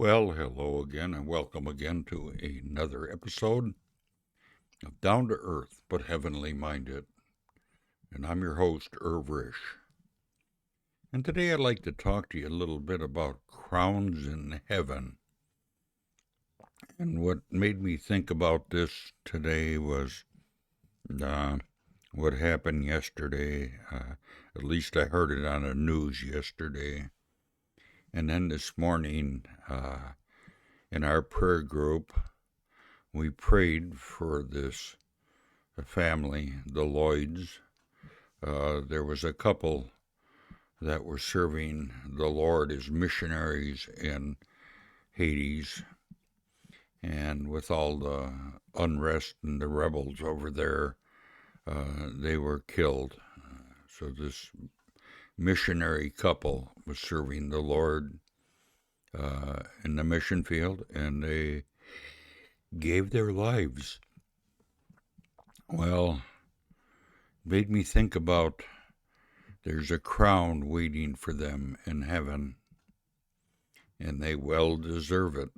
Well, hello again, and welcome again to another episode of Down to Earth but Heavenly Minded. And I'm your host, Irving Risch. And today I'd like to talk to you a little bit about crowns in heaven. And what made me think about this today was what happened yesterday. At least I heard it on the news yesterday. And then this morning, in our prayer group, we prayed for this family, the Lloyds. There was a couple that were serving the Lord as missionaries in Hades, and with all the unrest and the rebels over there, they were killed. So this missionary couple was serving the Lord in the mission field, and they gave their lives. Well, made me think about there's a crown waiting for them in heaven, and they well deserve it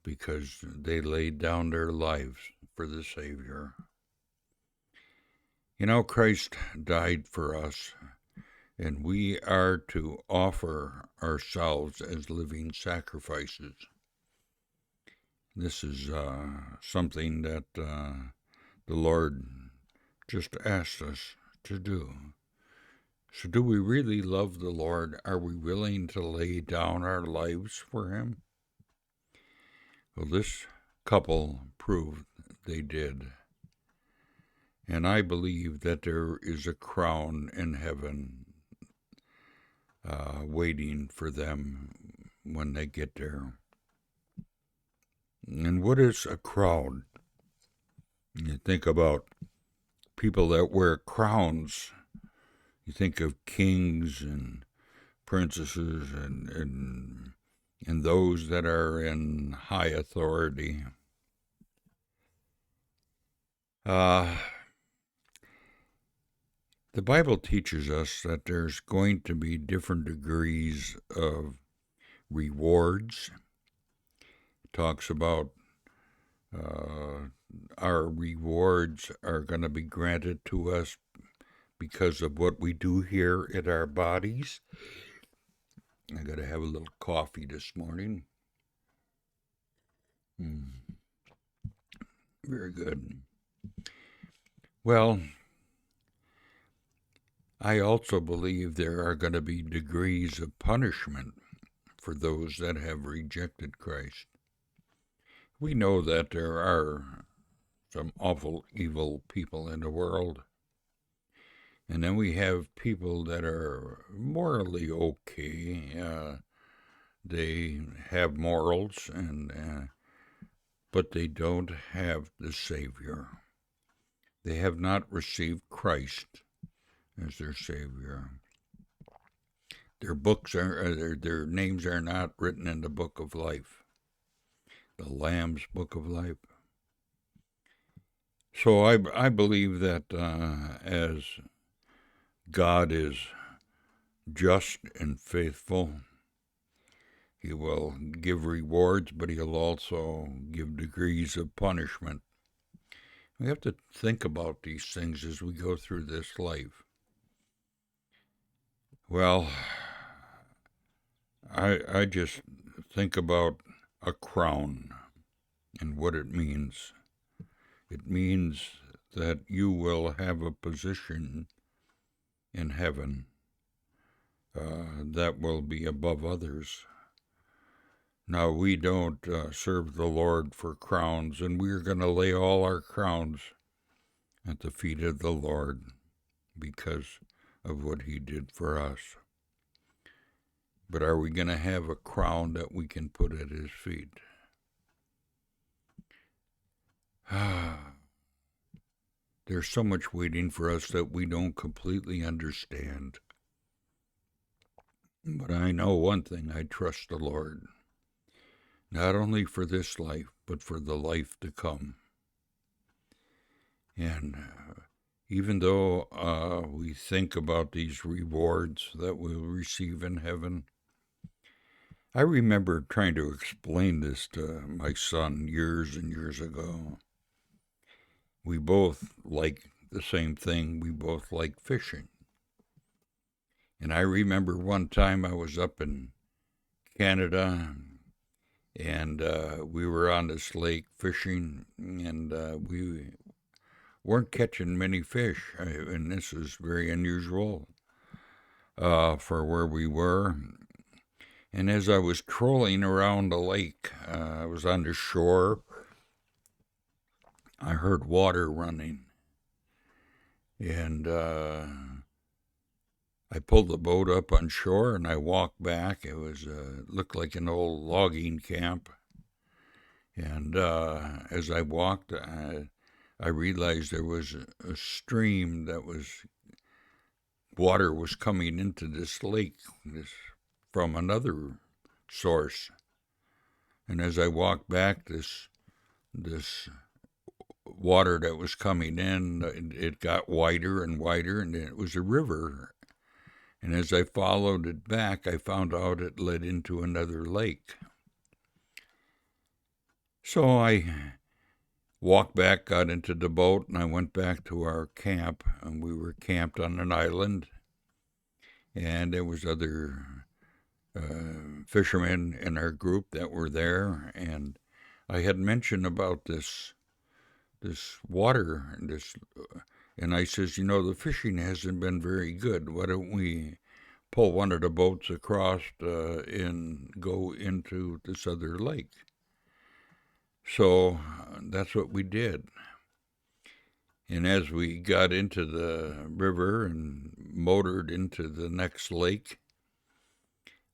because they laid down their lives for the Savior. You know, Christ died for us, and we are to offer ourselves as living sacrifices. This is something that the Lord just asked us to do. So do we really love the Lord? Are we willing to lay down our lives for Him? Well, this couple proved they did. And I believe that there is a crown in heaven waiting for them when they get there. And what is a crown? You think about people that wear crowns. You think of kings and princesses and those that are in high authority. The Bible teaches us that there's going to be different degrees of rewards. It talks about our rewards are going to be granted to us because of what we do here in our bodies. I got to have a little coffee this morning. Very good. Well, I also believe there are going to be degrees of punishment for those that have rejected Christ. We know that there are some awful, evil people in the world. And then we have people that are morally okay. They have morals, but they don't have the Savior. They have not received Christ as their Savior. Their names are not written in the book of life, the Lamb's book of life. So I believe that as God is just and faithful, He will give rewards, but He'll also give degrees of punishment. We have to think about these things as we go through this life. Well, I just think about a crown and what it means. It means that you will have a position in heaven that will be above others. Now, we don't serve the Lord for crowns, and we're going to lay all our crowns at the feet of the Lord because of what He did for us. But are we going to have a crown that we can put at His feet? There's so much waiting for us that we don't completely understand. But I know one thing, I trust the Lord. Not only for this life, but for the life to come. And even though we think about these rewards that we'll receive in heaven, I remember trying to explain this to my son years and years ago. We both like the same thing. We both like fishing. And I remember one time I was up in Canada and we were on this lake fishing and we weren't catching many fish. And this is very unusual for where we were. And as I was trolling around the lake, I was on the shore, I heard water running. And I pulled the boat up on shore and I walked back. It was looked like an old logging camp. And as I walked, I realized there was a stream that was water was coming into this lake from another source. And as I walked back, this water that was coming in, it got wider and wider, and it was a river. And as I followed it back, I found out it led into another lake. So I walked back, got into the boat, and I went back to our camp. And we were camped on an island, and there was other fishermen in our group that were there. And I had mentioned about this water, and I says, the fishing hasn't been very good. Why don't we pull one of the boats across and go into this other lake? So that's what we did. And as we got into the river and motored into the next lake,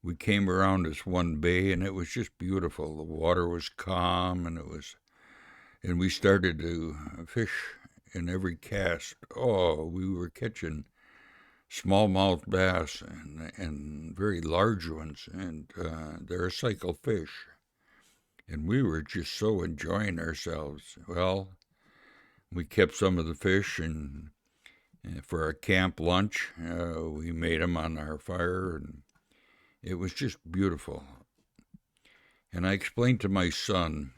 we came around this one bay, and it was just beautiful. The water was calm, and we started to fish in every cast. Oh, we were catching smallmouth bass and very large ones, and they're cycle fish. And we were just so enjoying ourselves. Well, we kept some of the fish, and for our camp lunch, we made them on our fire, and it was just beautiful. And I explained to my son,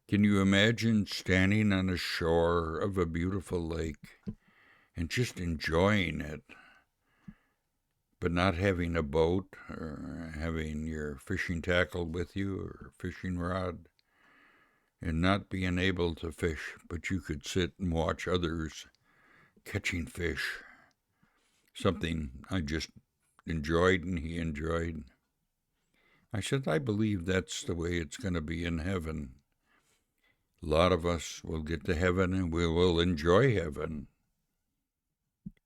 can you imagine standing on the shore of a beautiful lake and just enjoying it, but not having a boat or having your fishing tackle with you or fishing rod, and not being able to fish, but you could sit and watch others catching fish, something I just enjoyed and he enjoyed. I said, I believe that's the way it's going to be in heaven. A lot of us will get to heaven and we will enjoy heaven,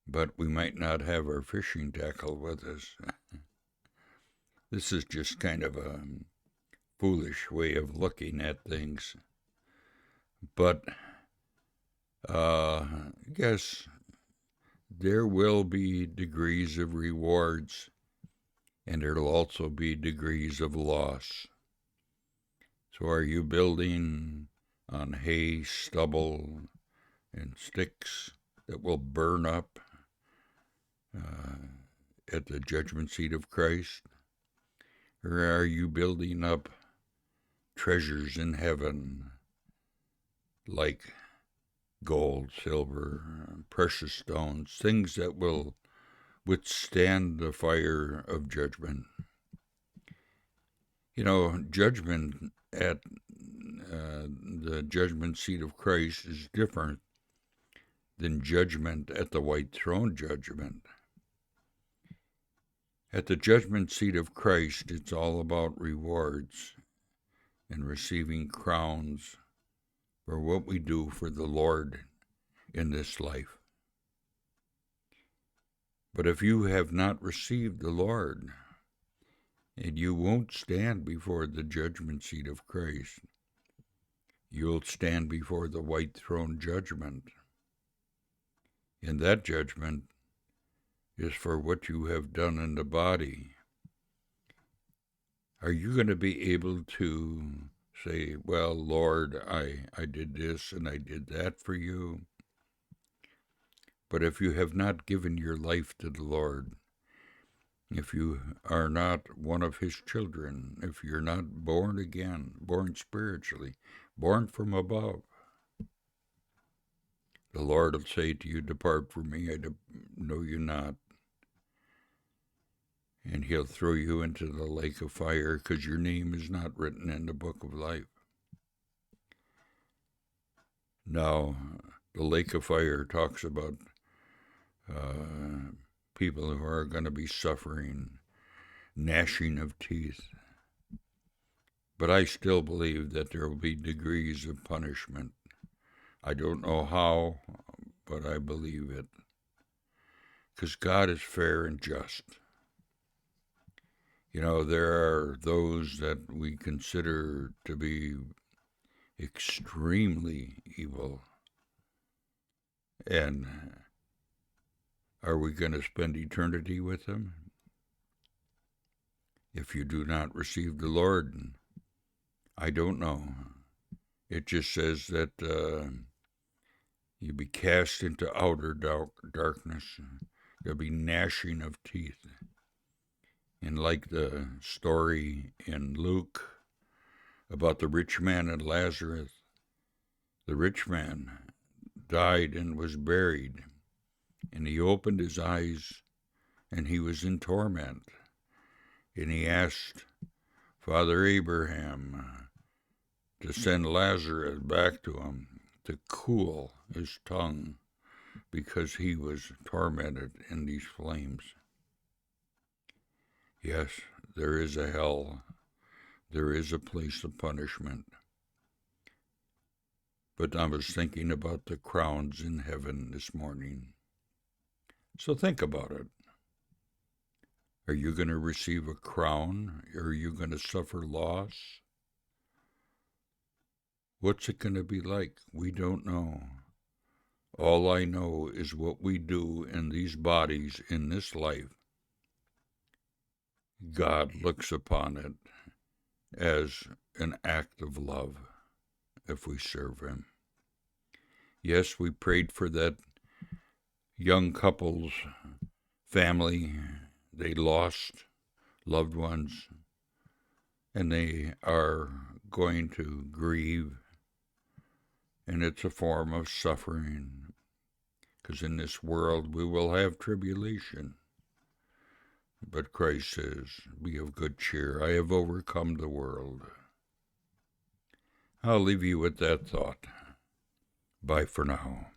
but we might not have our fishing tackle with us. This is just kind of a foolish way of looking at things. But yes, there will be degrees of rewards, and there'll also be degrees of loss. So are you building on hay, stubble, and sticks that will burn up at the judgment seat of Christ? Or are you building up treasures in heaven like gold, silver, precious stones, things that will withstand the fire of judgment? Judgment at the judgment seat of Christ is different than judgment at the white throne judgment. At the judgment seat of Christ, it's all about rewards and receiving crowns for what we do for the Lord in this life. But if you have not received the Lord, and you won't stand before the judgment seat of Christ, you'll stand before the white throne judgment. And that judgment is for what you have done in the body. Are you going to be able to say, well, Lord, I did this and I did that for you? But if you have not given your life to the Lord, if you are not one of his children, if you're not born again, born spiritually, born from above, the Lord will say to you, "Depart from me, I know you not." And he'll throw you into the lake of fire because your name is not written in the book of life. Now, the lake of fire talks about people who are going to be suffering gnashing of teeth. But I still believe that there will be degrees of punishment. I don't know how, but I believe it. Because God is fair and just. You know, there are those that we consider to be extremely evil. And are we going to spend eternity with them? If you do not receive the Lord, I don't know. It just says that you be cast into outer darkness. There'll be gnashing of teeth. And like the story in Luke about the rich man and Lazarus, the rich man died and was buried, and he opened his eyes, and he was in torment. And he asked Father Abraham to send Lazarus back to him to cool his tongue because he was tormented in these flames. Yes, there is a hell. There is a place of punishment. But I was thinking about the crowns in heaven this morning. So think about it. Are you going to receive a crown? Are you going to suffer loss? What's it going to be like? We don't know. All I know is what we do in these bodies in this life. God looks upon it as an act of love if we serve him. Yes, we prayed for that young couple's family. They lost loved ones, and they are going to grieve, and it's a form of suffering, because in this world we will have tribulation. But Christ says, be of good cheer. I have overcome the world. I'll leave you with that thought. Bye for now.